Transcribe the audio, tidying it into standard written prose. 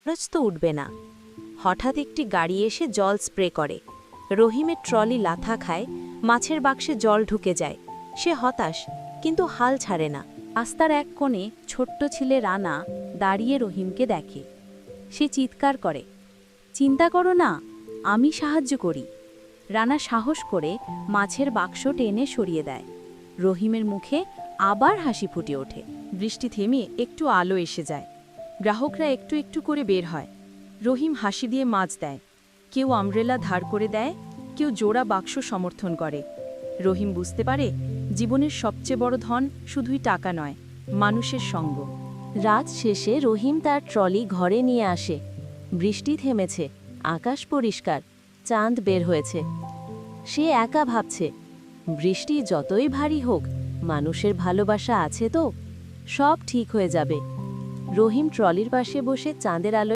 খরচ তো উঠবে না। হঠাৎ একটি গাড়ি এসে জল স্প্রে করে। রহিমের ট্রলি লাথা খায়, মাছের বাক্সে জল ঢুকে যায়। সে হতাশ, কিন্তু হাল ছাড়ে না। রাস্তার এক কোণে ছোট্ট ছেলে রানা দাঁড়িয়ে রহিমকে দেখে। সে চিৎকার করে, চিন্তা করো না, আমি সাহায্য করি। রানা সাহস করে মাছের বাক্স টেনে সরিয়ে দেয়। রহিমের মুখে আবার হাসি ফুটে ওঠে। বৃষ্টি থেমে একটু আলো এসে যায়। গ্রাহকরা একটু একটু করে বের হয়। রহিম হাসি দিয়ে মাছ দেয়। কেউ আমব্রেলা ধার করে দেয়, কেউ জোড়া বাক্স সমর্থন করে। রহিম বুঝতে পারে, জীবনের সবচেয়ে বড় ধন শুধুই টাকা নয়, মানুষের সঙ্গ। রাত শেষে রহিম তার ট্রলি ঘরে নিয়ে আসে। বৃষ্টি থেমেছে, আকাশ পরিষ্কার, চাঁদ বের হয়েছে। সে একা ভাবছে, বৃষ্টি যতই ভারী হোক, মানুষের ভালোবাসা আছে তো, সব ঠিক হয়ে যাবে। রহিম ট্রলির পাশে বসে চাঁদের আলো